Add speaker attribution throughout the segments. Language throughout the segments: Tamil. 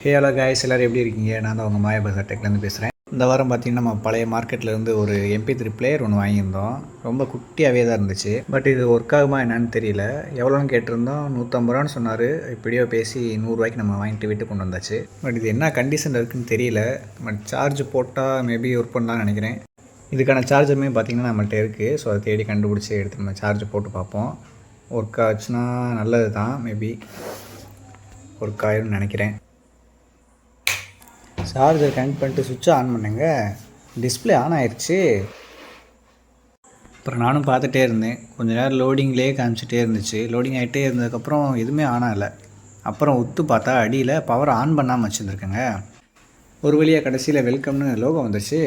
Speaker 1: ஹே ஹலோ காய்ஸ், எல்லோரும் எப்படி இருக்கீங்க? நான் தான் உங்கள் மாயா பஜார் டெக்லேருந்து பேசுகிறேன். இந்த வாரம் பார்த்திங்கன்னா நம்ம பழைய மார்க்கெட்லேருந்து ஒரு MP3 பிளேயர் ஒன்று வாங்கியிருந்தோம். ரொம்ப குட்டியாகவே தான் இருந்துச்சு. பட் இது ஒர்க் ஆகுமா என்னன்னு தெரியல. எவ்வளோன்னு கேட்டிருந்தோம், 150 ரூபான்னு சொன்னார். இப்படியோ பேசி 100 ரூபாய்க்கு நம்ம வாங்கிட்டு வீட்டு கொண்டு வந்தாச்சு. பட் இது என்ன கண்டிஷன் இருக்குதுன்னு தெரியல. பட் சார்ஜ் போட்டால் மேபி ஒர்க் பண்ணலாம்னு நினைக்கிறேன். இதுக்கான சார்ஜருமே பார்த்திங்கன்னா நம்மள்ட்ட இருக்குது. ஸோ அதை தேடி கண்டுபிடிச்சி எடுத்து நம்ம சார்ஜ் போட்டு பார்ப்போம். ஒர்க் ஆச்சுன்னா நல்லது தான். மேபி ஒர்க் ஆயிரும்னு நினைக்கிறேன். சார்ஜர் கனெக்ட் பண்ணிட்டு சுவிட்சை ஆன் பண்ணுங்க. டிஸ்பிளே ஆன் ஆயிடுச்சு. அப்புறம் நானும் பார்த்துட்டே இருந்தேன். கொஞ்சம் நேரம் லோடிங்லேயே காமிச்சிட்டே இருந்துச்சு. லோடிங் ஆகிட்டே இருந்ததுக்கப்புறம் எதுவுமே ஆன் ஆகலை. அப்புறம் ஒத்து பார்த்தா அடியில் பவர் ஆன் பண்ணாமல் வச்சுருந்துருக்கேங்க. ஒரு வழியாக கடைசியில் வெல்கம்னு லோகோ வந்துச்சு.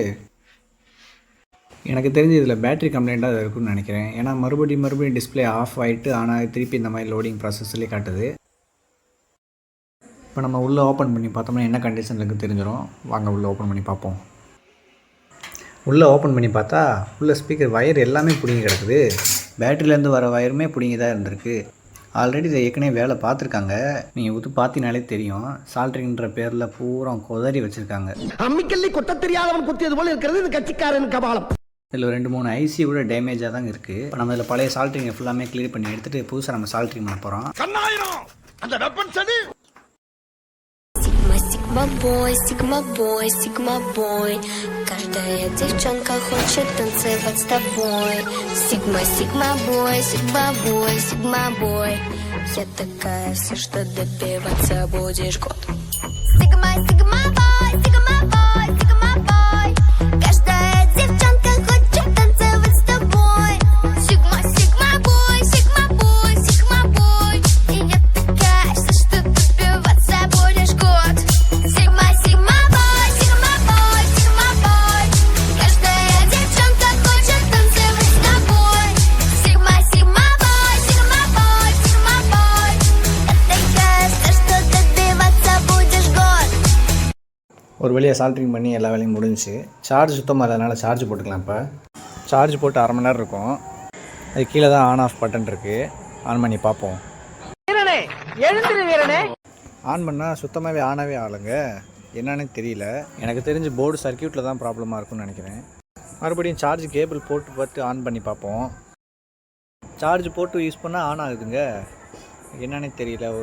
Speaker 1: எனக்கு தெரிஞ்சு இதில் பேட்ரி கம்ப்ளைண்ட்டாக இருக்குன்னு நினைக்கிறேன். ஏன்னா மறுபடியும் டிஸ்பிளே ஆஃப் ஆகிட்டு ஆன் ஆகி திருப்பி இந்த மாதிரி லோடிங் ப்ராசஸ்லேயே காட்டுது. இப்போ நம்ம உள்ளே ஓப்பன் பண்ணி பார்த்தோம்னா என்ன கண்டிஷன் இருக்குன்னு தெரிஞ்சிடும். வாங்க உள்ளே ஓப்பன் பண்ணி பார்ப்போம். உள்ளே ஓப்பன் பண்ணி பார்த்தா உள்ளே ஸ்பீக்கர் வயர் எல்லாமே பிடிங்கி கிடக்குது. பேட்டரியிலேருந்து வர வயருமே பிடிங்கி தான் இருந்திருக்கு. ஆல்ரெடி இதை ஏற்கனவே வேலை பார்த்துருக்காங்க. நீங்கள் ஊற்று பார்த்தீங்கனாலே தெரியும். சால்ட்ரிங்கிற பேரில் பூரா கொதறி வச்சுருக்காங்க. அம்மிக்கல்லி கொட்ட தெரியாதவன் குத்தியது போல இருக்கிறது இது கட்சிக்காரன் கபாலம். இதில் 2-3 ஐசி கூட டேமேஜாக தான் இருக்குது. இப்போ நம்ம இதில் பழைய சால்ட்ரிங்கை ஃபுல்லாமே கிளியர் பண்ணி எடுத்துகிட்டு புதுசாக நம்ம சால்ட்ரிங் பண்ண போகிறோம்.
Speaker 2: Sigma boy, Sigma boy, Sigma boy. Каждая девчонка хочет танцевать с тобой. Sigma, Sigma boy, Sigma boy, Sigma boy. Я такая вся, что добиваться будешь год. Sigma, Sigma boy, Sigma boy, Sigma boy. Каждая девчонка хочет танцевать с тобой. Sigma, Sigma boy, Sigma boy, Sigma boy. И я такая вся, что добиваться будешь год. Sigma, Sigma boy, Sigma boy, Sigma boy. Каждая девчонка хочет танцевать с тобой. Sigma, Sigma boy, Sigma boy, Sigma boy. Это я вся, что добиваться будешь год.
Speaker 1: ஒரு வழியாக சால்ட்ரிங் பண்ணி எல்லா வேலையும் முடிஞ்சிச்சு. சார்ஜ் சுத்தமாக அதனால் சார்ஜ் போட்டுக்கலாம். இப்போ சார்ஜ் போட்டு அரை மணி நேரம் இருக்கும். அது கீழே தான் ஆன் ஆஃப் பட்டன் இருக்குது. ஆன் பண்ணி பார்ப்போம். ஆன் பண்ணால் சுத்தமாகவே ஆனவே ஆகலைங்க. என்னன்னு தெரியல. எனக்கு தெரிஞ்சு போர்டு சர்க்கியூட்டில் தான் ப்ராப்ளமாக இருக்கும்னு நினைக்கிறேன். மறுபடியும் சார்ஜ் கேபிள் போட்டு பார்த்து ஆன் பண்ணி பார்ப்போம். சார்ஜ் போட்டு யூஸ் பண்ணால் ஆன் ஆகுதுங்க. என்னன்னே தெரியல.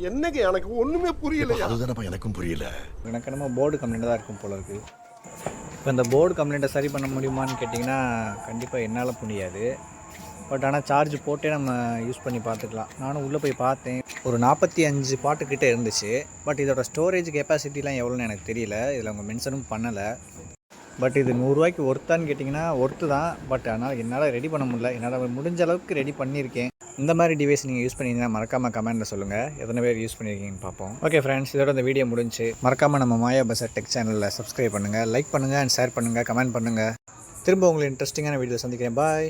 Speaker 3: என்னங்க எனக்கு ஒண்ணுமே புரியல. அதுதானப்பா எனக்கும் புரியல.
Speaker 1: எனக்கு என்னமோ போர்டு கம்ப்ளைண்ட் தான் இருக்கும் போல இருக்குது. இப்போ இந்த போர்டு கம்ப்ளைண்ட்டை சரி பண்ண முடியுமான்னு கேட்டிங்கன்னா கண்டிப்பாக என்னால் முடியாது. பட் ஆனால் சார்ஜ் போட்டே நம்ம யூஸ் பண்ணி பார்த்துக்கலாம். நானும் உள்ளே போய் பார்த்தேன். ஒரு 45 பாட்டுக்கிட்டே இருந்துச்சு. பட் இதோட ஸ்டோரேஜ் கெப்பாசிட்டிலாம் எவ்வளோன்னு எனக்கு தெரியல. இதில் அவங்க மென்ஷனும் பண்ணலை. பட் இது 100 ரூபாய்க்கு ஒர்த்தான்னு கேட்டிங்கன்னா ஒர்த்து தான். பட் ஆனால் என்னால் ரெடி பண்ண முடியல. என்னால் முடிஞ்ச அளவுக்கு ரெடி பண்ணியிருக்கேன். இந்த மாதிரி டிவைஸ் நீங்கள் யூஸ் பண்ணிங்கன்னா மறக்காமல் கமெண்ட்டில் சொல்லுங்கள். எத்தனை பேர் யூஸ் பண்ணியிருக்கீங்கன்னு பார்ப்போம். ஓகே ஃப்ரெண்ட்ஸ், இதோட இந்த வீடியோ முடிஞ்சு. மறக்காமல் நம்ம மாயா பஜார் டெக் சேனலில் சப்ஸ்கிரைப் பண்ணுங்கள், லைக் பண்ணுங்கள் அண்ட் ஷேர் பண்ணுங்கள், கமெண்ட் பண்ணுங்கள். திரும்ப உங்களுக்கு இன்ட்ரெஸ்டிங்கான வீடியோ சந்திக்கிறேன். பாய்.